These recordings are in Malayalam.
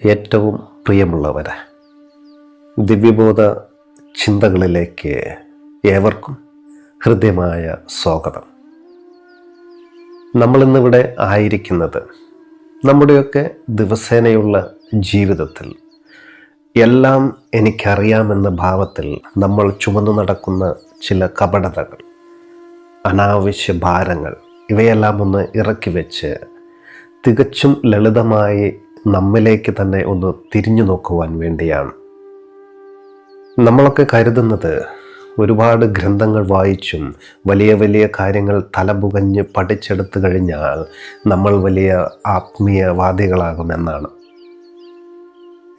ഏറ്റവും പ്രിയമുള്ളവരെ, ദിവ്യബോധ ചിന്തകളിലേക്ക് ഏവർക്കും ഹൃദ്യമായ സ്വാഗതം. നമ്മളിന്നിവിടെ ആയിരിക്കുന്നത് നമ്മുടെയൊക്കെ ദിവസേനയുള്ള ജീവിതത്തിൽ എല്ലാം എനിക്കറിയാമെന്ന ഭാവത്തിൽ നമ്മൾ ചുമന്നു നടക്കുന്ന ചില കപടതകൾ, അനാവശ്യ ഭാരങ്ങൾ, ഇവയെല്ലാം ഒന്ന് ഇറക്കി വെച്ച് തികച്ചും ലളിതമായി നമ്മിലേക്ക് തന്നെ ഒന്ന് തിരിഞ്ഞു നോക്കുവാൻ വേണ്ടിയാണ്. നമ്മളൊക്കെ കരുതുന്നത് ഒരുപാട് ഗ്രന്ഥങ്ങൾ വായിച്ചും വലിയ വലിയ കാര്യങ്ങൾ തലപുകഞ്ഞ് പഠിച്ചെടുത്തു കഴിഞ്ഞാൽ നമ്മൾ വലിയ ആത്മീയവാദികളാകുമെന്നാണ്.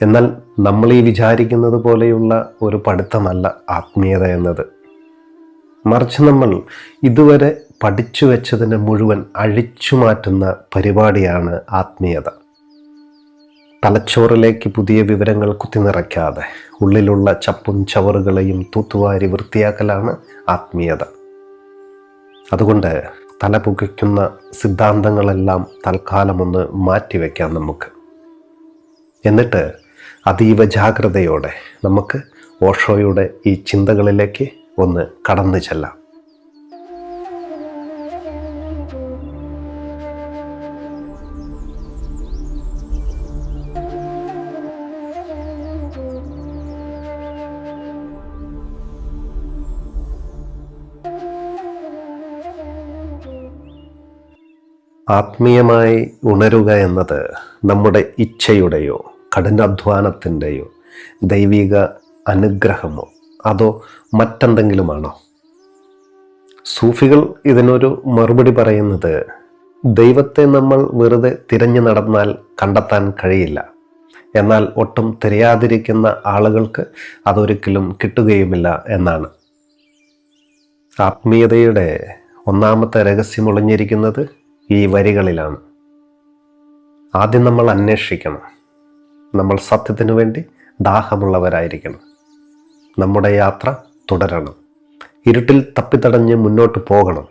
എന്നാൽ നമ്മൾ ഈ വിചാരിക്കുന്നത് പോലെയുള്ള ഒരു പഠിത്തമല്ല ആത്മീയത എന്നത്. മറിച്ച് നമ്മൾ ഇതുവരെ പഠിച്ചു വെച്ചതിനെ മുഴുവൻ അഴിച്ചു മാറ്റുന്ന പരിപാടിയാണ് ആത്മീയത. തലച്ചോറിലേക്ക് പുതിയ വിവരങ്ങൾ കുത്തിനിറയ്ക്കാതെ ഉള്ളിലുള്ള ചപ്പും ചവറുകളെയും തൂത്തുവാരി വൃത്തിയാക്കലാണ് ആത്മീയത. അതുകൊണ്ട് തലപുകയ്ക്കുന്ന സിദ്ധാന്തങ്ങളെല്ലാം തൽക്കാലം ഒന്ന് മാറ്റിവെക്കാം നമുക്ക്. എന്നിട്ട് അതീവ ജാഗ്രതയോടെ നമുക്ക് ഓഷോയുടെ ഈ ചിന്തകളിലേക്ക് ഒന്ന് കടന്നു ചെല്ലാം. ആത്മീയമായി ഉണരുക എന്നത് നമ്മുടെ ഇച്ഛയുടെയോ കഠിനാധ്വാനത്തിൻ്റെയോ ദൈവിക അനുഗ്രഹമോ അതോ മറ്റെന്തെങ്കിലുമാണോ? സൂഫികൾ ഇതിനൊരു മറുപടി പറയുന്നത്, ദൈവത്തെ നമ്മൾ വെറുതെ തിരഞ്ഞു നടന്നാൽ കണ്ടെത്താൻ കഴിയില്ല. എന്നാൽ ഒട്ടും തിരയാതിരിക്കുന്ന ആളുകൾക്ക് അതൊരിക്കലും കിട്ടുകയുമില്ല എന്നാണ്. ആത്മീയതയുടെ ഒന്നാമത്തെ രഹസ്യം ഒളിഞ്ഞിരിക്കുന്നത് ഈ വരികളിലാണ്. ആദ്യം നമ്മൾ അന്വേഷിക്കണം. നമ്മൾ സത്യത്തിനു വേണ്ടി ദാഹമുള്ളവരായിരിക്കണം. നമ്മുടെ യാത്ര തുടരണം. ഇരുട്ടിൽ തപ്പിത്തടഞ്ഞ് മുന്നോട്ട് പോകണം.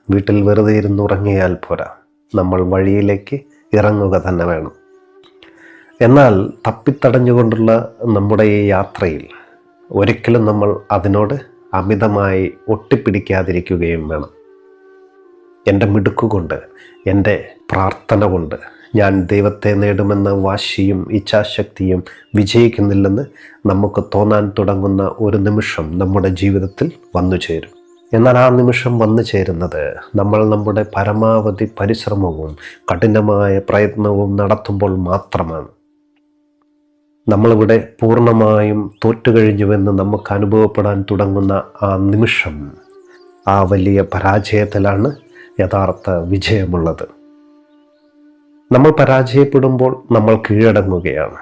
വീട്ടിൽ വെറുതെ ഇരുന്നുറങ്ങിയാൽ പോരാ, നമ്മൾ വഴിയിലേക്ക് ഇറങ്ങുക തന്നെ വേണം. എന്നാൽ തപ്പിത്തടഞ്ഞുകൊണ്ടുള്ള നമ്മുടെ ഈ യാത്രയിൽ ഒരിക്കലും നമ്മൾ അതിനോട് അമിതമായി ഒട്ടിപ്പിടിക്കാതിരിക്കുകയും വേണം. എൻ്റെ മിടുക്കുകൊണ്ട്, എൻ്റെ പ്രാർത്ഥന കൊണ്ട് ഞാൻ ദൈവത്തെ നേടുമെന്ന വാശിയും ഇച്ഛാശക്തിയും വിജയിക്കുന്നില്ലെന്ന് നമുക്ക് തോന്നാൻ തുടങ്ങുന്ന ഒരു നിമിഷം നമ്മുടെ ജീവിതത്തിൽ വന്നു ചേരും. എന്നാൽ ആ നിമിഷം വന്നു ചേരുന്നത് നമ്മൾ നമ്മുടെ പരമാവധി പരിശ്രമവും കഠിനമായ പ്രയത്നവും നടത്തുമ്പോൾ മാത്രമാണ്. നമ്മളിവിടെ പൂർണ്ണമായും തോറ്റുകഴിഞ്ഞുവെന്ന് നമുക്ക് അനുഭവപ്പെടാൻ തുടങ്ങുന്ന ആ നിമിഷം, ആ വലിയ പരാജയത്തിലാണ് യഥാർത്ഥ വിജയമുള്ളത്. നമ്മൾ പരാജയപ്പെടുമ്പോൾ നമ്മൾ കീഴടങ്ങുകയാണ്.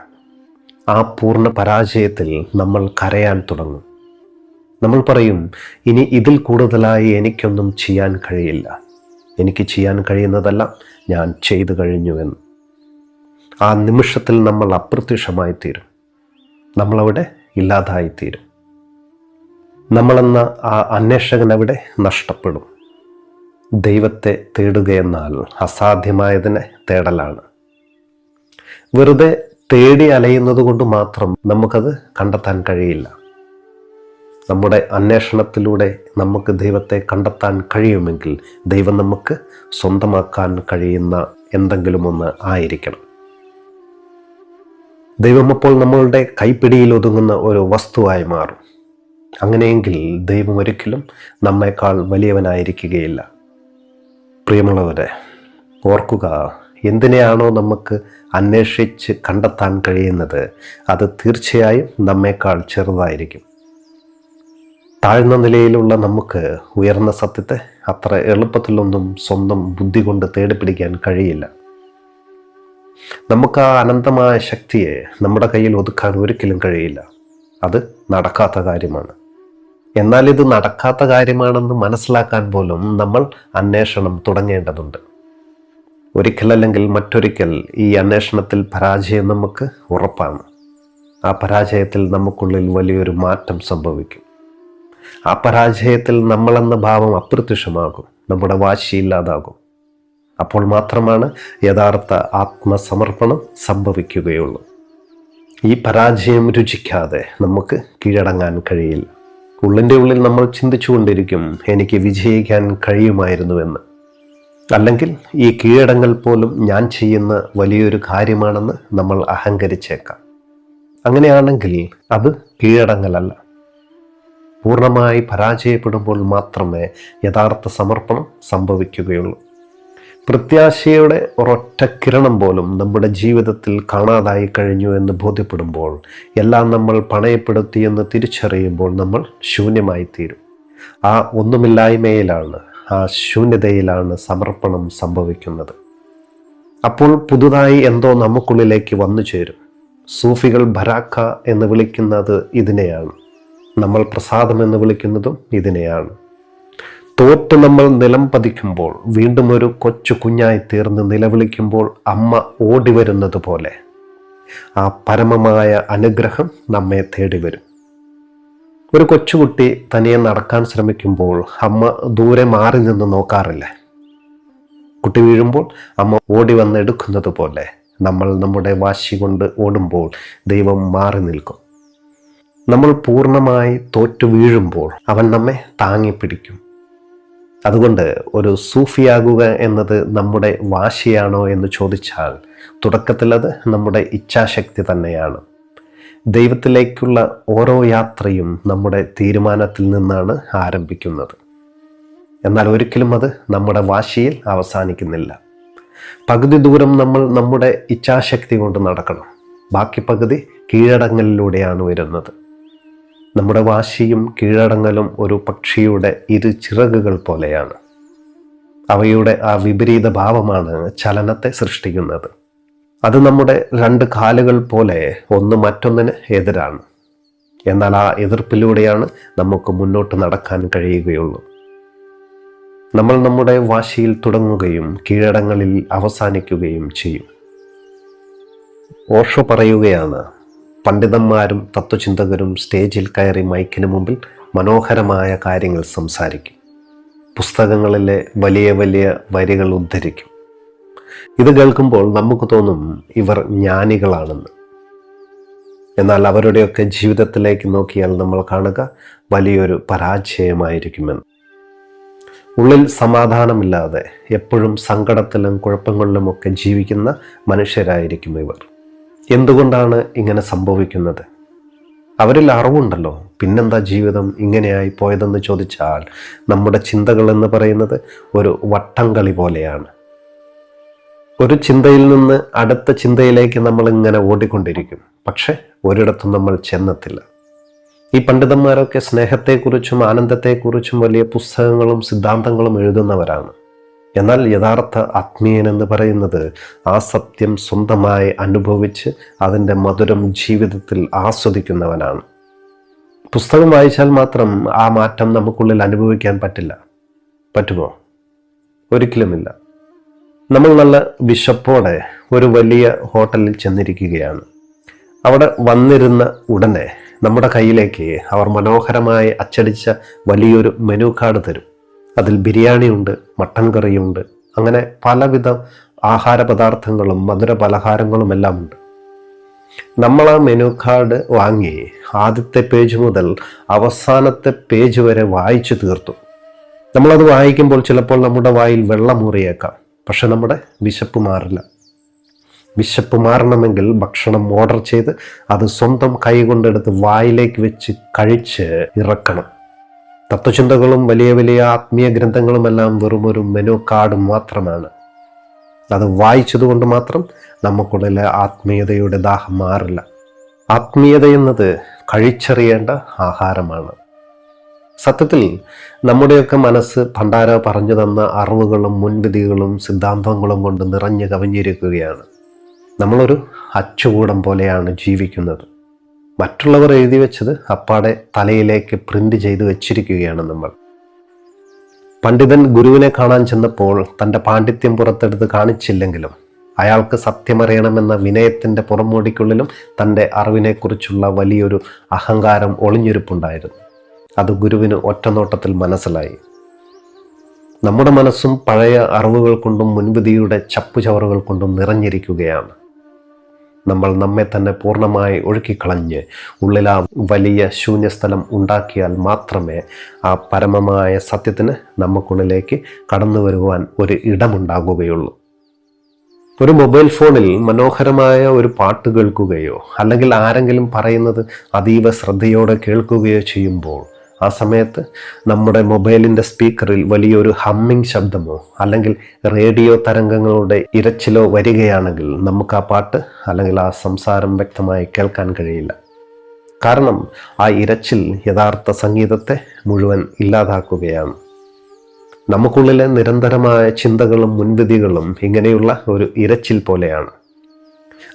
ആ പൂർണ്ണ പരാജയത്തിൽ നമ്മൾ കരയാൻ തുടങ്ങും. നമ്മൾ പറയും, ഇനി ഇതിൽ കൂടുതലായി എനിക്കൊന്നും ചെയ്യാൻ കഴിയില്ല, എനിക്ക് ചെയ്യാൻ കഴിയുന്നതെല്ലാം ഞാൻ ചെയ്തു കഴിഞ്ഞുവെന്ന്. ആ നിമിഷത്തിൽ നമ്മൾ അപ്രത്യക്ഷമായി തീരും. നമ്മളവിടെ ഇല്ലാതായിത്തീരും. നമ്മളെന്ന ആ അന്വേഷകൻ അവിടെ നഷ്ടപ്പെടും. ദൈവത്തെ തേടുകയെന്നാൽ അസാധ്യമായതിനെ തേടലാണ്. വെറുതെ തേടി അലയുന്നത് കൊണ്ട് മാത്രം നമുക്കത് കണ്ടെത്താൻ കഴിയില്ല. നമ്മുടെ അന്വേഷണത്തിലൂടെ നമുക്ക് ദൈവത്തെ കണ്ടെത്താൻ കഴിയുമെങ്കിൽ ദൈവം നമുക്ക് സ്വന്തമാക്കാൻ കഴിയുന്ന എന്തെങ്കിലും ഒന്ന് ആയിരിക്കണം. ദൈവം അപ്പോൾ നമ്മളുടെ കൈപ്പിടിയിൽ ഒതുങ്ങുന്ന ഒരു വസ്തുവായി മാറും. അങ്ങനെയെങ്കിൽ ദൈവം ഒരിക്കലും നമ്മെക്കാൾ വലിയവനായിരിക്കുകയില്ല. പ്രിയമുള്ളവരെ, ഓർക്കുക, എന്തിനെയാണോ നമുക്ക് അന്വേഷിച്ച് കണ്ടെത്താൻ കഴിയുന്നത് അത് തീർച്ചയായും നമ്മേക്കാൾ ചെറുതായിരിക്കും. താഴ്ന്ന നിലയിലുള്ള നമുക്ക് ഉയർന്ന സത്യത്തെ അത്ര എളുപ്പത്തിലൊന്നും സ്വന്തം ബുദ്ധി കൊണ്ട് തേടിപ്പിടിക്കാൻ കഴിയില്ല. നമുക്ക് ആ അനന്തമായ ശക്തിയെ നമ്മുടെ കയ്യിൽ ഒതുക്കാൻ ഒരിക്കലും കഴിയില്ല. അത് നടക്കാത്ത കാര്യമാണ്. എന്നാൽ ഇത് നടക്കാത്ത കാര്യമാണെന്ന് മനസ്സിലാക്കാൻ പോലും നമ്മൾ അന്വേഷണം തുടങ്ങേണ്ടതുണ്ട്. ഒരിക്കലല്ലെങ്കിൽ മറ്റൊരിക്കൽ ഈ അന്വേഷണത്തിൽ പരാജയം നമുക്ക് ഉറപ്പാണ്. ആ പരാജയത്തിൽ നമുക്കുള്ളിൽ വലിയൊരു മാറ്റം സംഭവിക്കും. ആ പരാജയത്തിൽ നമ്മളെന്ന ഭാവം അപ്രത്യക്ഷമാകും. നമ്മുടെ വാശിയില്ലാതാകും. അപ്പോൾ മാത്രമാണ് യഥാർത്ഥ ആത്മസമർപ്പണം സംഭവിക്കുകയുള്ളൂ. ഈ പരാജയം രുചിക്കാതെ നമുക്ക് കീഴടങ്ങാൻ കഴിയില്ല. ഉള്ളിൻ്റെ ഉള്ളിൽ നമ്മൾ ചിന്തിച്ചുകൊണ്ടിരിക്കും, എനിക്ക് വിജയിക്കാൻ കഴിയുമായിരുന്നുവെന്ന്. അല്ലെങ്കിൽ ഈ കീഴടങ്ങൽ പോലും ഞാൻ ചെയ്യുന്ന വലിയൊരു കാര്യമാണെന്ന് നമ്മൾ അഹങ്കരിച്ചേക്കാം. അങ്ങനെയാണെങ്കിൽ അത് കീഴടങ്ങലല്ല. പൂർണ്ണമായി പരാജയപ്പെടുമ്പോൾ മാത്രമേ യഥാർത്ഥ സമർപ്പണം സംഭവിക്കുകയുള്ളൂ. പ്രത്യാശയുടെ ഒരൊറ്റ കിരണം പോലും നമ്മുടെ ജീവിതത്തിൽ കാണാതായി കഴിഞ്ഞു എന്ന് ബോധ്യപ്പെടുമ്പോൾ, എല്ലാം നമ്മൾ പണയപ്പെടുത്തിയെന്ന് തിരിച്ചറിയുമ്പോൾ നമ്മൾ ശൂന്യമായി തീരും. ആ ഒന്നുമില്ലായ്മയിലാണ്, ആ ശൂന്യതയിലാണ് സമർപ്പണം സംഭവിക്കുന്നത്. അപ്പോൾ പുതുതായി എന്തോ നമുക്കുള്ളിലേക്ക് വന്നു ചേരും. സൂഫികൾ ബരാക്ക എന്ന് വിളിക്കുന്നത് ഇതിനെയാണ്. നമ്മൾ പ്രസാദം എന്ന് വിളിക്കുന്നതും ഇതിനെയാണ്. തോറ്റ് നമ്മൾ നിലം പതിക്കുമ്പോൾ, വീണ്ടും ഒരു കൊച്ചു കുഞ്ഞായി തീർന്ന് നിലവിളിക്കുമ്പോൾ അമ്മ ഓടി വരുന്നത് പോലെ ആ പരമമായ അനുഗ്രഹം നമ്മെ തേടി വരും. ഒരു കൊച്ചുകുട്ടി തനിയെ നടക്കാൻ ശ്രമിക്കുമ്പോൾ അമ്മ ദൂരെ മാറി നിന്ന് നോക്കാറില്ല. കുട്ടി വീഴുമ്പോൾ അമ്മ ഓടി വന്നെടുക്കുന്നത് പോലെ നമ്മൾ നമ്മുടെ വാശി കൊണ്ട് ഓടുമ്പോൾ ദൈവം മാറി നിൽക്കും. നമ്മൾ പൂർണ്ണമായി തോറ്റു വീഴുമ്പോൾ അവൻ നമ്മെ താങ്ങി പിടിക്കും. അതുകൊണ്ട് ഒരു സൂഫിയാകുക എന്നത് നമ്മുടെ വാശിയാണോ എന്ന് ചോദിച്ചാൽ, തുടക്കത്തിൽ അത് നമ്മുടെ ഇച്ഛാശക്തി തന്നെയാണ്. ദൈവത്തിലേക്കുള്ള ഓരോ യാത്രയും നമ്മുടെ തീരുമാനത്തിൽ നിന്നാണ് ആരംഭിക്കുന്നത്. എന്നാൽ ഒരിക്കലും അത് നമ്മുടെ വാശിയിൽ അവസാനിക്കുന്നില്ല. പകുതി ദൂരം നമ്മൾ നമ്മുടെ ഇച്ഛാശക്തി കൊണ്ട് നടക്കണം. ബാക്കി പകുതി കീഴടങ്ങലിലൂടെയാണ് വരുന്നത്. നമ്മുടെ വാശിയും കീഴടങ്ങലും ഒരു പക്ഷിയുടെ ഇരു ചിറകുകൾ പോലെയാണ്. അവയുടെ ആ വിപരീത ഭാവമാണ് ചലനത്തെ സൃഷ്ടിക്കുന്നത്. അത് നമ്മുടെ രണ്ട് കാലുകൾ പോലെ ഒന്ന് മറ്റൊന്നിന് എതിരാണ്. എന്നാൽ ആ എതിർപ്പിലൂടെയാണ് നമുക്ക് മുന്നോട്ട് നടക്കാൻ കഴിയുകയുള്ളൂ. നമ്മൾ നമ്മുടെ വാശിയിൽ തുടങ്ങുകയും കീഴടങ്ങളിൽ അവസാനിക്കുകയും ചെയ്യും. ഓഷോ പറയുകയാണ്, പണ്ഡിതന്മാരും തത്വചിന്തകരും സ്റ്റേജിൽ കയറി മൈക്കിന് മുമ്പിൽ മനോഹരമായ കാര്യങ്ങൾ സംസാരിക്കും. പുസ്തകങ്ങളിലെ വലിയ വലിയ വരികൾ ഉദ്ധരിക്കും. ഇത് കേൾക്കുമ്പോൾ നമുക്ക് തോന്നും ഇവർ ജ്ഞാനികളാണെന്ന്. എന്നാൽ അവരുടെയൊക്കെ ജീവിതത്തിലേക്ക് നോക്കിയാൽ നമ്മൾ കാണുക വലിയൊരു പരാജയമായിരിക്കുമെന്ന്. ഉള്ളിൽ സമാധാനമില്ലാതെ എപ്പോഴും സങ്കടത്തിലും കുഴപ്പങ്ങളിലുമൊക്കെ ജീവിക്കുന്ന മനുഷ്യരായിരിക്കും ഇവർ. എന്തുകൊണ്ടാണ് ഇങ്ങനെ സംഭവിക്കുന്നത്? അവരിൽ അറിവുണ്ടല്ലോ, പിന്നെന്താ ജീവിതം ഇങ്ങനെയായി പോയതെന്ന് ചോദിച്ചാൽ, നമ്മുടെ ചിന്തകൾ എന്ന് പറയുന്നത് ഒരു വട്ടംകളി പോലെയാണ്. ഒരു ചിന്തയിൽ നിന്ന് അടുത്ത ചിന്തയിലേക്ക് നമ്മൾ ഇങ്ങനെ ഓടിക്കൊണ്ടിരിക്കും. പക്ഷെ ഒരിടത്തും നമ്മൾ ചെന്നെത്തില്ല. ഈ പണ്ഡിതന്മാരൊക്കെ സ്നേഹത്തെക്കുറിച്ചും ആനന്ദത്തെക്കുറിച്ചും വലിയ പുസ്തകങ്ങളും സിദ്ധാന്തങ്ങളും എഴുതുന്നവരാണ്. എന്നാൽ യഥാർത്ഥ ആത്മീയൻ എന്ന് പറയുന്നത് ആ സത്യം സ്വന്തമായി അനുഭവിച്ച് അതിൻ്റെ മധുരം ജീവിതത്തിൽ ആസ്വദിക്കുന്നവനാണ്. പുസ്തകം വായിച്ചാൽ മാത്രം ആ മാറ്റം നമുക്കുള്ളിൽ അനുഭവിക്കാൻ പറ്റില്ല. പറ്റുമോ? ഒരിക്കലുമില്ല. നമ്മൾ നല്ല വിശപ്പോടെ ഒരു വലിയ ഹോട്ടലിൽ ചെന്നിരിക്കുകയാണ്. അവിടെ വന്നിരുന്ന ഉടനെ നമ്മുടെ കയ്യിലേക്ക് അവർ മനോഹരമായി അച്ചടിച്ച വലിയൊരു മെനു കാർഡ് തരും. അതിൽ ബിരിയാണിയുണ്ട്, മട്ടൻ കറിയുണ്ട്, അങ്ങനെ പലവിധ ആഹാര പദാർത്ഥങ്ങളും മധുര പലഹാരങ്ങളും എല്ലാം ഉണ്ട്. നമ്മൾ ആ മെനു കാർഡ് വാങ്ങി ആദ്യത്തെ പേജ് മുതൽ അവസാനത്തെ പേജ് വരെ വായിച്ചു തീർത്തു. നമ്മളത് വായിക്കുമ്പോൾ ചിലപ്പോൾ നമ്മുടെ വായിൽ വെള്ളമൂറിയേക്കാം. പക്ഷെ നമ്മുടെ വിശപ്പ് മാറില്ല. വിശപ്പ് മാറണമെങ്കിൽ ഭക്ഷണം ഓർഡർ ചെയ്ത് അത് സ്വന്തം കൈ കൊണ്ടെടുത്ത് വായിലേക്ക് വെച്ച് കഴിച്ച് ഇറക്കണം. തത്വചിന്തകളും വലിയ വലിയ ആത്മീയ ഗ്രന്ഥങ്ങളുമെല്ലാം വെറും ഒരു മെനു കാർഡ് മാത്രമാണ്. അത് വായിച്ചതുകൊണ്ട് മാത്രം നമുക്കുള്ളിലെ ആത്മീയതയുടെ ദാഹം മാറില്ല. ആത്മീയത എന്നത് കഴിച്ചറിയേണ്ട ആഹാരമാണ്. സത്യത്തിൽ നമ്മുടെയൊക്കെ മനസ്സ് ഭണ്ഡാര പറഞ്ഞു തന്ന അറിവുകളും മുൻവിധികളും സിദ്ധാന്തങ്ങളും കൊണ്ട് നിറഞ്ഞു കവിഞ്ഞിരിക്കുകയാണ്. നമ്മളൊരു അച്ചുകൂടം പോലെയാണ് ജീവിക്കുന്നത്. മറ്റുള്ളവർ എഴുതി വെച്ചത് അപ്പാടെ തലയിലേക്ക് പ്രിന്റ് ചെയ്ത് വെച്ചിരിക്കുകയാണ് നമ്മൾ. പണ്ഡിതൻ ഗുരുവിനെ കാണാൻ ചെന്നപ്പോൾ തൻ്റെ പാണ്ഡിത്യം പുറത്തെടുത്ത് കാണിച്ചില്ലെങ്കിലും അയാൾക്ക് സത്യമറിയണമെന്ന വിനയത്തിൻ്റെ പുറമോടിക്കുള്ളിലും തൻ്റെ അറിവിനെക്കുറിച്ചുള്ള വലിയൊരു അഹങ്കാരം ഒളിഞ്ഞിരിപ്പുണ്ടായിരുന്നു. അത് ഗുരുവിന് ഒറ്റനോട്ടത്തിൽ മനസ്സിലായി. നമ്മുടെ മനസ്സും പഴയ അറിവുകൾ കൊണ്ടും മുൻവിധിയുടെ ചപ്പുചവറുകൾ കൊണ്ടും നിറഞ്ഞിരിക്കുകയാണ്. നമ്മൾ നമ്മെ തന്നെ പൂർണ്ണമായി ഒഴുക്കിക്കളഞ്ഞ് ഉള്ളിൽ ആ വലിയ ശൂന്യസ്ഥലം ഉണ്ടാക്കിയാൽ മാത്രമേ ആ പരമമായ സത്യത്തിന് നമുക്കുള്ളിലേക്ക് കടന്നു വരുവാൻ ഒരു ഇടമുണ്ടാകുകയുള്ളൂ. ഒരു മൊബൈൽ ഫോണിൽ മനോഹരമായ ഒരു പാട്ട് കേൾക്കുകയോ അല്ലെങ്കിൽ ആരെങ്കിലും പറയുന്നത് അതീവ ശ്രദ്ധയോടെ കേൾക്കുകയോ ചെയ്യുമ്പോൾ ആ സമയത്ത് നമ്മുടെ മൊബൈലിൻ്റെ സ്പീക്കറിൽ വലിയൊരു ഹമ്മിങ് ശബ്ദമോ അല്ലെങ്കിൽ റേഡിയോ തരംഗങ്ങളുടെ ഇരച്ചിലോ വരികയാണെങ്കിൽ നമുക്ക് ആ പാട്ട് അല്ലെങ്കിൽ ആ സംസാരം വ്യക്തമായി കേൾക്കാൻ കഴിയില്ല. കാരണം ആ ഇരച്ചിൽ യഥാർത്ഥ സംഗീതത്തെ മുഴുവൻ ഇല്ലാതാക്കുകയാണ്. നമുക്കുള്ളിലെ നിരന്തരമായ ചിന്തകളും മുൻവിധികളും ഇങ്ങനെയുള്ള ഒരു ഇരച്ചിൽ പോലെയാണ്.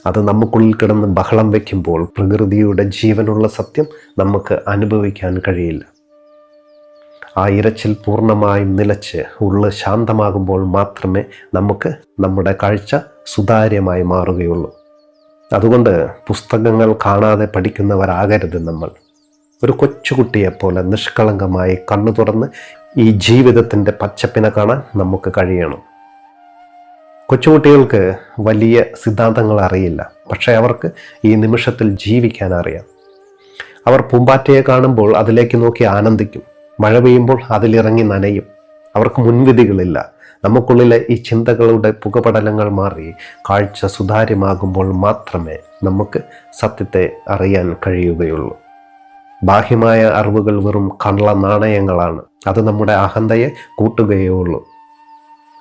അത് നമുക്കുള്ളിൽ കിടന്ന് ബഹളം വയ്ക്കുമ്പോൾ പ്രകൃതിയുടെ ജീവനുള്ള സത്യം നമുക്ക് അനുഭവിക്കാൻ കഴിയില്ല. ആ ഇരച്ചിൽ പൂർണ്ണമായും നിലച്ച് ഉള്ള് ശാന്തമാകുമ്പോൾ മാത്രമേ നമുക്ക് നമ്മുടെ കാഴ്ച സുതാര്യമായി മാറുകയുള്ളൂ. അതുകൊണ്ട് പുസ്തകങ്ങൾ കാണാതെ പഠിക്കുന്നവരാകരുത് നമ്മൾ. ഒരു കൊച്ചുകുട്ടിയെപ്പോലെ നിഷ്കളങ്കമായി കണ്ണു തുറന്ന് ഈ ജീവിതത്തിൻ്റെ പച്ചപ്പിനെ കാണാൻ നമുക്ക് കഴിയണം. കൊച്ചുകുട്ടികൾക്ക് വലിയ സിദ്ധാന്തങ്ങൾ അറിയില്ല, പക്ഷേ അവർക്ക് ഈ നിമിഷത്തിൽ ജീവിക്കാൻ അറിയാം. അവർ പൂമ്പാറ്റയെ കാണുമ്പോൾ അതിലേക്ക് നോക്കി ആനന്ദിക്കും. മഴ പെയ്യുമ്പോൾ അതിലിറങ്ങി നനയും. അവർക്ക് മുൻവിധികളില്ല. നമുക്കുള്ളിലെ ഈ ചിന്തകളുടെ പുകപടലങ്ങൾ മാറി കാഴ്ച സുതാര്യമാകുമ്പോൾ മാത്രമേ നമുക്ക് സത്യത്തെ അറിയാൻ കഴിയുകയുള്ളൂ. ബാഹ്യമായ അറിവുകൾ വെറും കള്ള നാണയങ്ങളാണ്. അത് നമ്മുടെ അഹന്തയെ കൂട്ടുകയേ ഉള്ളൂ.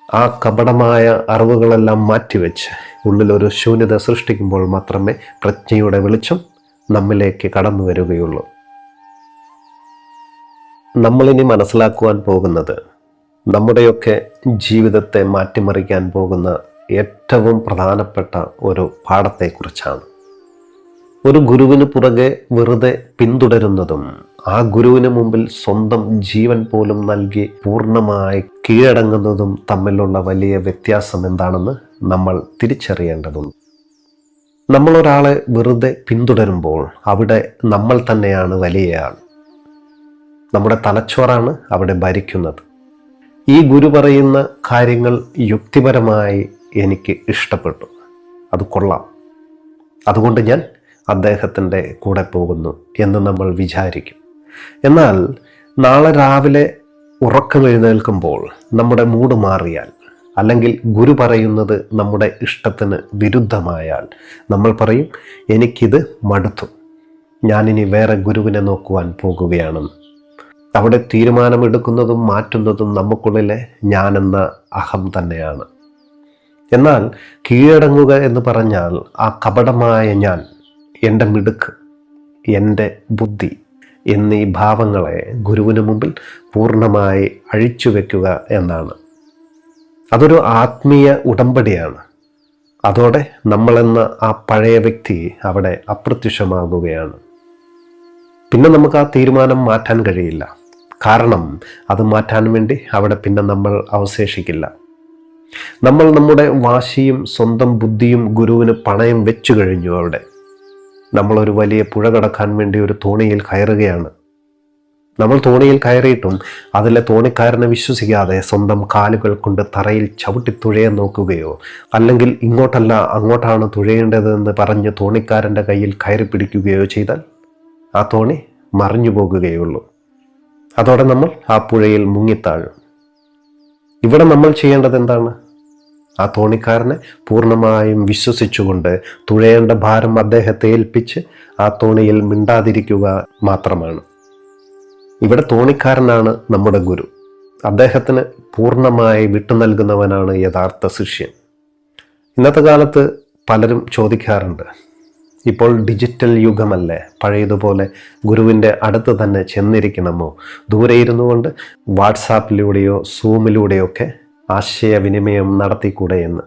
ആ കപടമായ അറിവുകളെല്ലാം മാറ്റിവെച്ച് ഉള്ളിലൊരു ശൂന്യത സൃഷ്ടിക്കുമ്പോൾ മാത്രമേ പ്രജ്ഞയുടെ വെളിച്ചം നമ്മിലേക്ക് കടന്നു വരികയുള്ളൂ. നമ്മളിനി മനസ്സിലാക്കുവാൻ പോകുന്നത് നമ്മുടെയൊക്കെ ജീവിതത്തെ മാറ്റിമറിക്കാൻ പോകുന്ന ഏറ്റവും പ്രധാനപ്പെട്ട ഒരു പാഠത്തെക്കുറിച്ചാണ്. ഒരു ഗുരുവിന് പുറകെ വെറുതെ പിന്തുടരുന്നതും ആ ഗുരുവിന് മുമ്പിൽ സ്വന്തം ജീവൻ പോലും നൽകി പൂർണ്ണമായി കീഴടങ്ങുന്നതും തമ്മിലുള്ള വലിയ വ്യത്യാസം എന്താണെന്ന് നമ്മൾ തിരിച്ചറിയേണ്ടതുണ്ട്. നമ്മളൊരാളെ വെറുതെ പിന്തുടരുമ്പോൾ അവിടെ നമ്മൾ തന്നെയാണ് വലിയയാൾ. നമ്മുടെ തലച്ചോറാണ് അവിടെ ഭരിക്കുന്നത്. ഈ ഗുരു പറയുന്ന കാര്യങ്ങൾ യുക്തിപരമായി എനിക്ക് ഇഷ്ടപ്പെട്ടു, അത് കൊള്ളാം, അതുകൊണ്ട് ഞാൻ അദ്ദേഹത്തിൻ്റെ കൂടെ പോകുന്നു എന്ന് നമ്മൾ വിചാരിക്കും. എന്നാൽ നാളെ രാവിലെ ഉറക്കമെഴുന്നേൽക്കുമ്പോൾ നമ്മുടെ മൂഡ് മാറിയാൽ, അല്ലെങ്കിൽ ഗുരു പറയുന്നത് നമ്മുടെ ഇഷ്ടത്തിന് വിരുദ്ധമായാൽ നമ്മൾ പറയും, എനിക്കിത് മടുത്തു, ഞാനിനി വേറെ ഗുരുവിനെ നോക്കുവാൻ പോകുകയാണെന്ന്. അവിടെ തീരുമാനമെടുക്കുന്നതും മാറ്റുന്നതും നമുക്കുള്ളിലെ ഞാനെന്ന അഹം തന്നെയാണ്. എന്നാൽ കീഴടങ്ങുക എന്ന് പറഞ്ഞാൽ ആ കപടമായ ഞാൻ, എൻ്റെ മിടുക്ക്, എൻ്റെ ബുദ്ധി എന്നീ ഭാവങ്ങളെ ഗുരുവിന് മുമ്പിൽ പൂർണ്ണമായി അഴിച്ചു വെക്കുക എന്നാണ്. അതൊരു ആത്മീയ ഉടമ്പടിയാണ്. അതോടെ നമ്മളെന്ന ആ പഴയ വ്യക്തി അവിടെ അപ്രത്യക്ഷമാകുകയാണ്. പിന്നെ നമുക്ക് ആ തീരുമാനം മാറ്റാൻ കഴിയില്ല. കാരണം അത് മാറ്റാൻ വേണ്ടി അവിടെ പിന്നെ നമ്മൾ അവശേഷിക്കില്ല. നമ്മൾ നമ്മുടെ വാശിയും സ്വന്തം ബുദ്ധിയും ഗുരുവിന് പണയം വെച്ചു കഴിഞ്ഞു. അവിടെ നമ്മളൊരു വലിയ പുഴ കടക്കാൻ വേണ്ടി ഒരു തോണിയിൽ കയറുകയാണ്. നമ്മൾ തോണിയിൽ കയറിയിട്ടും അതിലെ തോണിക്കാരനെ വിശ്വസിക്കാതെ സ്വന്തം കാലുകൾ കൊണ്ട് തറയിൽ ചവിട്ടി തുഴയാൻ നോക്കുകയോ അല്ലെങ്കിൽ ഇങ്ങോട്ടല്ല അങ്ങോട്ടാണ് തുഴയേണ്ടതെന്ന് പറഞ്ഞ് തോണിക്കാരൻ്റെ കയ്യിൽ കയറി പിടിക്കുകയോ ചെയ്താൽ ആ തോണി മറിഞ്ഞു പോകുകയുള്ളൂ. അതോടെ നമ്മൾ ആ പുഴയിൽ മുങ്ങിത്താഴും. ഇവിടെ നമ്മൾ ചെയ്യേണ്ടത് എന്താണ്? ആ തോണിക്കാരനെ പൂർണ്ണമായും വിശ്വസിച്ചുകൊണ്ട് തുഴയേണ്ട ഭാരം അദ്ദേഹത്തെ ഏൽപ്പിച്ച് ആ തോണിയിൽ മിണ്ടാതിരിക്കുക മാത്രമാണ്. ഇവിടെ തോണിക്കാരനാണ് നമ്മുടെ ഗുരു. അദ്ദേഹത്തിന് പൂർണ്ണമായി വിട്ടു നൽകുന്നവനാണ് യഥാർത്ഥ ശിഷ്യൻ. ഇന്നത്തെ കാലത്ത് പലരും ചോദിക്കാറുണ്ട്, ഇപ്പോൾ ഡിജിറ്റൽ യുഗമല്ലേ, പഴയതുപോലെ ഗുരുവിൻ്റെ അടുത്ത് തന്നെ ചെന്നിരിക്കണമോ, ദൂരെ ഇരുന്നു കൊണ്ട് വാട്സാപ്പിലൂടെയോ സൂമിലൂടെയോ ഒക്കെ ആശയവിനിമയം നടത്തിക്കൂടെ എന്ന്.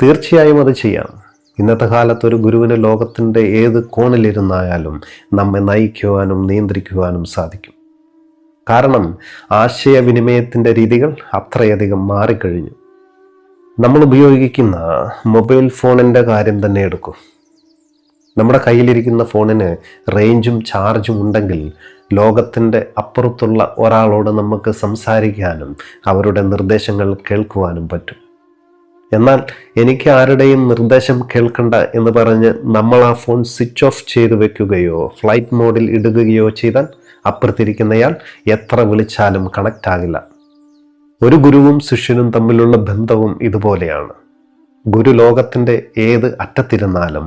തീർച്ചയായും അത് ചെയ്യാം. ഇന്നത്തെ കാലത്ത് ഒരു ഗുരുവിന് ലോകത്തിൻ്റെ ഏത് കോണിലിരുന്നായാലും നമ്മെ നയിക്കുവാനും നിയന്ത്രിക്കുവാനും സാധിക്കും. കാരണം ആശയവിനിമയത്തിൻ്റെ രീതികൾ അത്രയധികം മാറിക്കഴിഞ്ഞു. നമ്മൾ ഉപയോഗിക്കുന്ന മൊബൈൽ ഫോണിൻ്റെ കാര്യം തന്നെ എടുക്കും. നമ്മുടെ കയ്യിലിരിക്കുന്ന ഫോണിന് റേഞ്ചും ചാർജും ഉണ്ടെങ്കിൽ ലോകത്തിൻ്റെ അപ്പുറത്തുള്ള ഒരാളോട് നമുക്ക് സംസാരിക്കാനും അവരുടെ നിർദ്ദേശങ്ങൾ കേൾക്കുവാനും പറ്റും. എന്നാൽ എനിക്ക് ആരുടെയും നിർദ്ദേശം കേൾക്കണ്ട എന്ന് പറഞ്ഞ് നമ്മൾ ആ ഫോൺ സ്വിച്ച് ഓഫ് ചെയ്ത് വെക്കുകയോ ഫ്ലൈറ്റ് മോഡിൽ ഇടുകയോ ചെയ്താൽ അപ്പുറത്തിരിക്കുന്നയാൾ എത്ര വിളിച്ചാലും കണക്റ്റ് ആകില്ല. ഒരു ഗുരുവും ശിഷ്യനും തമ്മിലുള്ള ബന്ധവും ഇതുപോലെയാണ്. ഗുരു ലോകത്തിൻ്റെ ഏത് അറ്റത്തിരുന്നാലും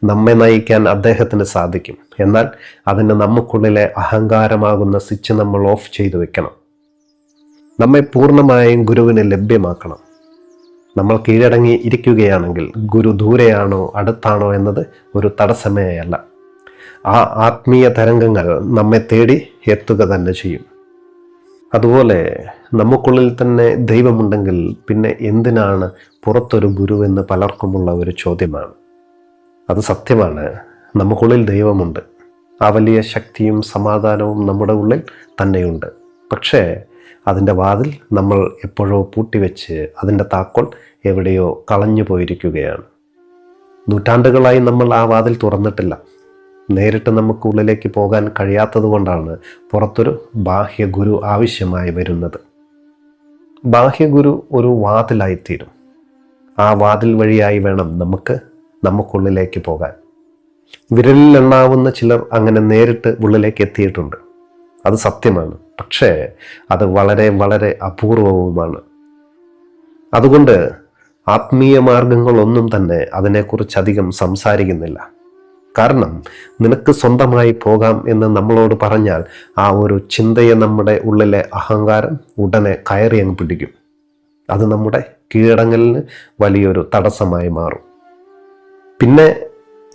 നമ്മെ നയിക്കാൻ അദ്ദേഹത്തിന് സാധിക്കും. എന്നാൽ അതിന് നമുക്കുള്ളിലെ അഹങ്കാരമാകുന്ന സ്വിച്ച് നമ്മൾ ഓഫ് ചെയ്തു വെക്കണം. നമ്മെ പൂർണ്ണമായും ഗുരുവിന് ലഭ്യമാക്കണം. നമ്മൾ കീഴടങ്ങി ഇരിക്കുകയാണെങ്കിൽ ഗുരു ദൂരെയാണോ അടുത്താണോ എന്നത് ഒരു തടസ്സമേ അല്ല. ആ ആത്മീയ തരംഗങ്ങൾ നമ്മെ തേടി എത്തുക തന്നെ ചെയ്യും. അതുപോലെ നമുക്കുള്ളിൽ തന്നെ ദൈവമുണ്ടെങ്കിൽ പിന്നെ എന്തിനാണ് പുറത്തൊരു ഗുരു എന്ന് പലർക്കുമുള്ള ഒരു ചോദ്യമാണ്. അത് സത്യമാണ്. നമുക്കുള്ളിൽ ദൈവമുണ്ട്. ആ വലിയ ശക്തിയും സമാധാനവും നമ്മുടെ ഉള്ളിൽ തന്നെയുണ്ട്. പക്ഷേ അതിൻ്റെ വാതിൽ നമ്മൾ എപ്പോഴോ പൂട്ടിവെച്ച് അതിൻ്റെ താക്കോൽ എവിടെയോ കളഞ്ഞു പോയിരിക്കുകയാണ്. നൂറ്റാണ്ടുകളായി നമ്മൾ ആ വാതിൽ തുറന്നിട്ടില്ല. നേരിട്ട് നമുക്ക് ഉള്ളിലേക്ക് പോകാൻ കഴിയാത്തത് കൊണ്ടാണ് പുറത്തൊരു ബാഹ്യഗുരു ആവശ്യമായി വരുന്നത്. ബാഹ്യഗുരു ഒരു വാതിലായിത്തീരും. ആ വാതിൽ വഴിയായി വേണം നമുക്കുള്ളിലേക്ക് പോകാൻ. വിരലിൽ എണ്ണാവുന്ന ചിലർ അങ്ങനെ നേരിട്ട് ഉള്ളിലേക്ക് എത്തിയിട്ടുണ്ട്. അത് സത്യമാണ്. പക്ഷേ അത് വളരെ വളരെ അപൂർവവുമാണ്. അതുകൊണ്ട് ആത്മീയ മാർഗങ്ങളൊന്നും തന്നെ അതിനെക്കുറിച്ച് അധികം സംസാരിക്കുന്നില്ല. കാരണം നിനക്ക് സ്വന്തമായി പോകാം എന്ന് നമ്മളോട് പറഞ്ഞാൽ ആ ഒരു ചിന്തയെ നമ്മുടെ ഉള്ളിലെ അഹങ്കാരം ഉടനെ കയറി അങ്ങ് പിടിക്കും. അത് നമ്മുടെ കീഴടങ്ങലിന് വലിയൊരു തടസ്സമായി മാറും. പിന്നെ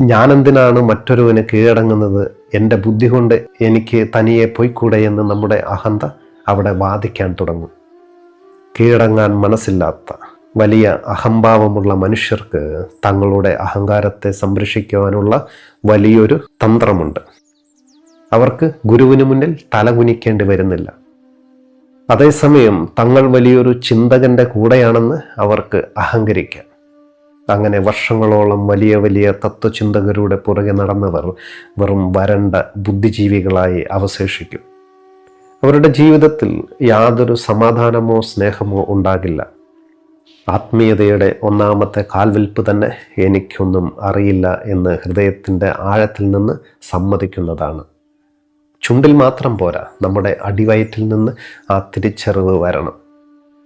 ഞാനെന്തിനാണ് മറ്റൊരുവന് കീഴടങ്ങുന്നത്, എൻ്റെ ബുദ്ധി കൊണ്ട് എനിക്ക് തനിയെ പോയിക്കൂടെ എന്ന് നമ്മുടെ അഹന്ത അവിടെ വാദിക്കാൻ തുടങ്ങും. കീഴടങ്ങാൻ മനസ്സില്ലാത്ത വലിയ അഹംഭാവമുള്ള മനുഷ്യർക്ക് തങ്ങളുടെ അഹങ്കാരത്തെ സംരക്ഷിക്കുവാനുള്ള വലിയൊരു തന്ത്രമുണ്ട്. അവർക്ക് ഗുരുവിന് മുന്നിൽ തലകുനിക്കേണ്ടി വരുന്നില്ല. അതേസമയം തങ്ങൾ വലിയൊരു ചിന്തകന്റെ കൂടെയാണെന്ന് അവർക്ക് അഹങ്കരിക്കാം. അങ്ങനെ വർഷങ്ങളോളം വലിയ വലിയ തത്വചിന്തകരുടെ പുറകെ നടന്നവർ വെറും വരണ്ട ബുദ്ധിജീവികളായി അവശേഷിക്കും. അവരുടെ ജീവിതത്തിൽ യാതൊരു സമാധാനമോ സ്നേഹമോ ഉണ്ടാകില്ല. ആത്മീയതയുടെ ഒന്നാമത്തെ കാൽവെൽപ്പ് തന്നെ എനിക്കൊന്നും അറിയില്ല എന്ന് ഹൃദയത്തിൻ്റെ ആഴത്തിൽ നിന്ന് സമ്മതിക്കുന്നതാണ്. ചുണ്ടിൽ മാത്രം പോരാ, നമ്മുടെ അടിവയറ്റിൽ നിന്ന് ആ തിരിച്ചറിവ് വരണം.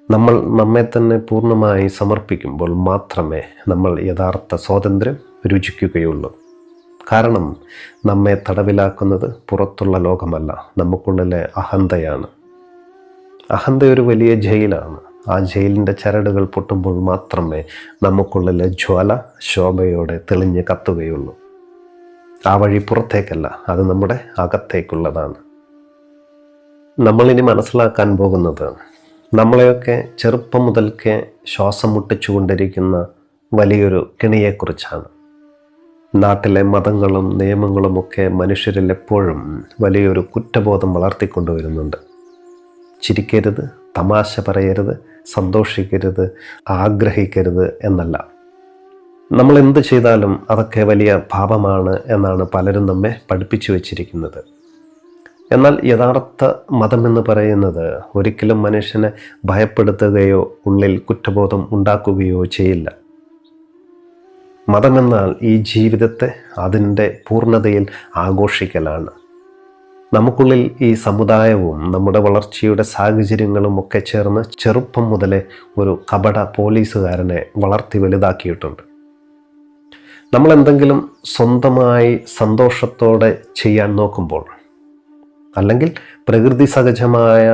നമ്മൾ നമ്മെ തന്നെ പൂർണ്ണമായി സമർപ്പിക്കുമ്പോൾ മാത്രമേ നമ്മൾ യഥാർത്ഥ സ്വാതന്ത്ര്യം രുചിക്കുകയുള്ളൂ. കാരണം നമ്മെ തടവിലാക്കുന്നത് പുറത്തുള്ള ലോകമല്ല, നമുക്കുള്ളിലെ അഹന്തയാണ്. അഹന്ത ഒരു വലിയ ജയിലാണ്. ആ ജയിലിൻ്റെ ചരടുകൾ പൊട്ടുമ്പോൾ മാത്രമേ നമുക്കുള്ളിലെ ജ്വാല ശോഭയോടെ തെളിഞ്ഞ് കത്തുകയുള്ളൂ. ആ വഴി പുറത്തേക്കല്ല, അത് നമ്മുടെ അകത്തേക്കുള്ളതാണ്. നമ്മളിനി മനസ്സിലാക്കാൻ പോകുന്നത് നമ്മളെയൊക്കെ ചെറുപ്പം മുതൽക്കേ ശ്വാസം മുട്ടിച്ചുകൊണ്ടിരിക്കുന്ന വലിയൊരു കെണിയെക്കുറിച്ചാണ്. നാട്ടിലെ മതങ്ങളും നിയമങ്ങളുമൊക്കെ മനുഷ്യരിൽ എപ്പോഴും വലിയൊരു കുറ്റബോധം വളർത്തിക്കൊണ്ടുവരുന്നുണ്ട്. ചിരിക്കരുത്, തമാശ പറയരുത്, സന്തോഷിക്കരുത്, ആഗ്രഹിക്കരുത് എന്നല്ല. നമ്മൾ എന്ത് ചെയ്താലും അതൊക്കെ വലിയ പാപമാണ് എന്നാണ് പലരും നമ്മെ പഠിപ്പിച്ചു വച്ചിരിക്കുന്നത്. എന്നാൽ യഥാർത്ഥ മതമെന്ന് പറയുന്നത് ഒരിക്കലും മനുഷ്യനെ ഭയപ്പെടുത്തുകയോ ഉള്ളിൽ കുറ്റബോധം ഉണ്ടാക്കുകയോ ചെയ്യില്ല. മതമെന്നാൽ ഈ ജീവിതത്തെ അതിൻ്റെ പൂർണ്ണതയിൽ ആഘോഷിക്കലാണ്. നമുക്കുള്ളിൽ ഈ സമുദായവും നമ്മുടെ വളർച്ചയുടെ സാഹചര്യങ്ങളും ഒക്കെ ചേർന്ന് ചെറുപ്പം മുതലേ ഒരു കപട പോലീസുകാരനെ വളർത്തി വലുതാക്കിയിട്ടുണ്ട്. നമ്മൾ എന്തെങ്കിലും സ്വന്തമായി സന്തോഷത്തോടെ ചെയ്യാൻ നോക്കുമ്പോൾ, അല്ലെങ്കിൽ പ്രകൃതി സഹജമായ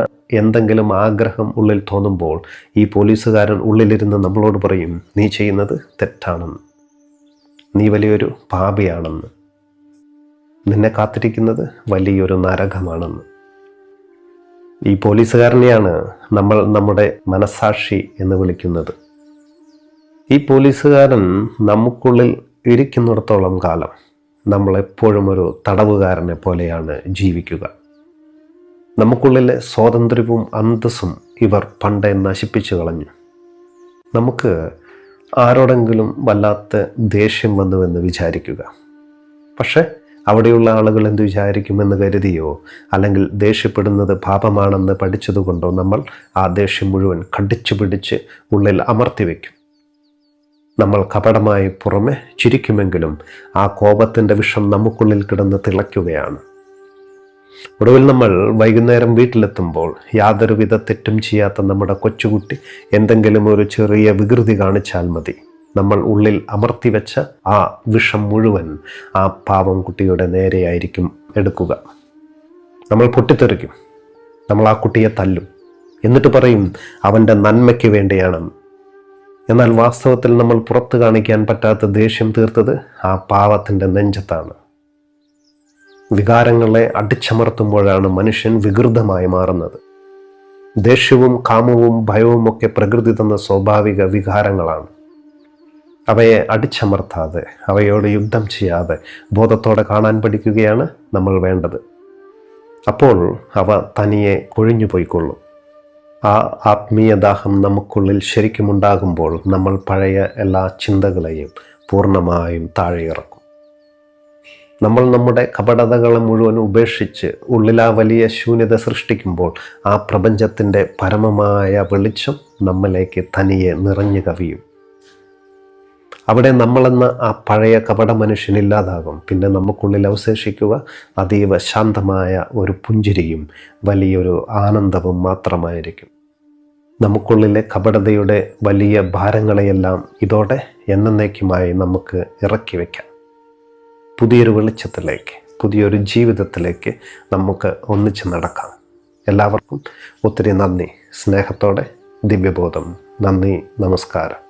എന്തെങ്കിലും ആഗ്രഹം ഉള്ളിൽ തോന്നുമ്പോൾ, ഈ പോലീസുകാരൻ ഉള്ളിലിരുന്ന് നമ്മളോട് പറയും, നീ ചെയ്യുന്നത് തെറ്റാണെന്ന്, നീ വലിയൊരു പാപിയാണെന്ന്, നിന്നെ കാത്തിരിക്കുന്നത് വലിയൊരു നരകമാണെന്ന്. ഈ പോലീസുകാരനെയാണ് നമ്മൾ നമ്മുടെ മനസാക്ഷി എന്ന് വിളിക്കുന്നത്. ഈ പോലീസുകാരൻ നമുക്കുള്ളിൽ ഇരിക്കുന്നിടത്തോളം കാലം നമ്മൾ എപ്പോഴും ഒരു തടവുകാരനെ പോലെയാണ് ജീവിക്കുക. നമുക്കുള്ളിലെ സ്വാതന്ത്ര്യവും അന്തസ്സും ഇവർ പണ്ടേ നശിപ്പിച്ചു കളഞ്ഞു. നമുക്ക് ആരോടെങ്കിലും വല്ലാത്ത ദേഷ്യം വന്നുവെന്ന് വിചാരിക്കുക. പക്ഷെ അവിടെയുള്ള ആളുകൾ എന്ത് വിചാരിക്കുമെന്ന് കരുതിയോ, അല്ലെങ്കിൽ ദേഷ്യപ്പെടുന്നത് പാപമാണെന്ന് പഠിച്ചതുകൊണ്ടോ നമ്മൾ ആ ദേഷ്യം മുഴുവൻ കടിച്ചു പിടിച്ച് ഉള്ളിൽ അമർത്തി വയ്ക്കും. നമ്മൾ കപടമായി പുറമെ ചിരിക്കുമെങ്കിലും ആ കോപത്തിൻ്റെ വിഷം നമുക്കുള്ളിൽ കിടന്ന് തിളയ്ക്കുകയാണ്. ഒടുവിൽ നമ്മൾ വൈകുന്നേരം വീട്ടിലെത്തുമ്പോൾ യാതൊരുവിധ തെറ്റും ചെയ്യാത്ത നമ്മുടെ കൊച്ചുകുട്ടി എന്തെങ്കിലും ഒരു ചെറിയ വികൃതി കാണിച്ചാൽ മതി, നമ്മൾ ഉള്ളിൽ അമർത്തിവെച്ച ആ വിഷം മുഴുവൻ ആ പാവം കുട്ടിയുടെ നേരെയായിരിക്കും എടുക്കുക. നമ്മൾ പൊട്ടിത്തെറിക്കും, നമ്മൾ ആ കുട്ടിയെ തല്ലും, എന്നിട്ട് പറയും അവൻ്റെ നന്മയ്ക്ക് വേണ്ടിയാണ്. എന്നാൽ വാസ്തവത്തിൽ നമ്മൾ പുറത്തു കാണിക്കാൻ പറ്റാത്ത ദേഷ്യം തീർത്തത് ആ പാവത്തിൻ്റെ നെഞ്ചത്താണ്. വികാരങ്ങളെ അടിച്ചമർത്തുമ്പോഴാണ് മനുഷ്യൻ വികൃതമായി മാറുന്നത്. ദേഷ്യവും കാമവും ഭയവും ഒക്കെ പ്രകൃതി തന്ന സ്വാഭാവിക വികാരങ്ങളാണ്. അവയെ അടിച്ചമർത്താതെ, അവയോട് യുദ്ധം ചെയ്യാതെ ബോധത്തോടെ കാണാൻ പഠിക്കുകയാണ് നമ്മൾ വേണ്ടത്. അപ്പോൾ അവ തനിയെ കൊഴിഞ്ഞു പോയിക്കൊള്ളും. ആ ആത്മീയദാഹം നമുക്കുള്ളിൽ ശരിക്കുമുണ്ടാകുമ്പോൾ നമ്മൾ പഴയ എല്ലാ ചിന്തകളെയും പൂർണ്ണമായും താഴെയിറക്കും. നമ്മൾ നമ്മുടെ കപടതകളെ മുഴുവൻ ഉപേക്ഷിച്ച് ഉള്ളിലാ വലിയ ശൂന്യത സൃഷ്ടിക്കുമ്പോൾ ആ പ്രപഞ്ചത്തിൻ്റെ പരമമായ വെളിച്ചം നമ്മിലേക്ക് തനിയെ നിറഞ്ഞു കവിയും. അവിടെ നമ്മളെന്ന ആ പഴയ കപട മനുഷ്യനില്ലാതാകും. പിന്നെ നമുക്കുള്ളിൽ അവശേഷിക്കുക അതീവ ശാന്തമായ ഒരു പുഞ്ചിരിയും വലിയൊരു ആനന്ദവും മാത്രമായിരിക്കും. നമുക്കുള്ളിലെ കപടതയുടെ വലിയ ഭാരങ്ങളെയെല്ലാം ഇതോടെ എന്നേക്കുമായി നമുക്ക് ഇറക്കി വയ്ക്കാം. പുതിയൊരു വെളിച്ചത്തിലേക്ക്, പുതിയൊരു ജീവിതത്തിലേക്ക് നമുക്ക് ഒന്നിച്ച് നടക്കാം. എല്ലാവർക്കും ഒത്തിരി നന്ദി. സ്നേഹത്തോടെ ദിവ്യബോധം. നന്ദി, നമസ്കാരം.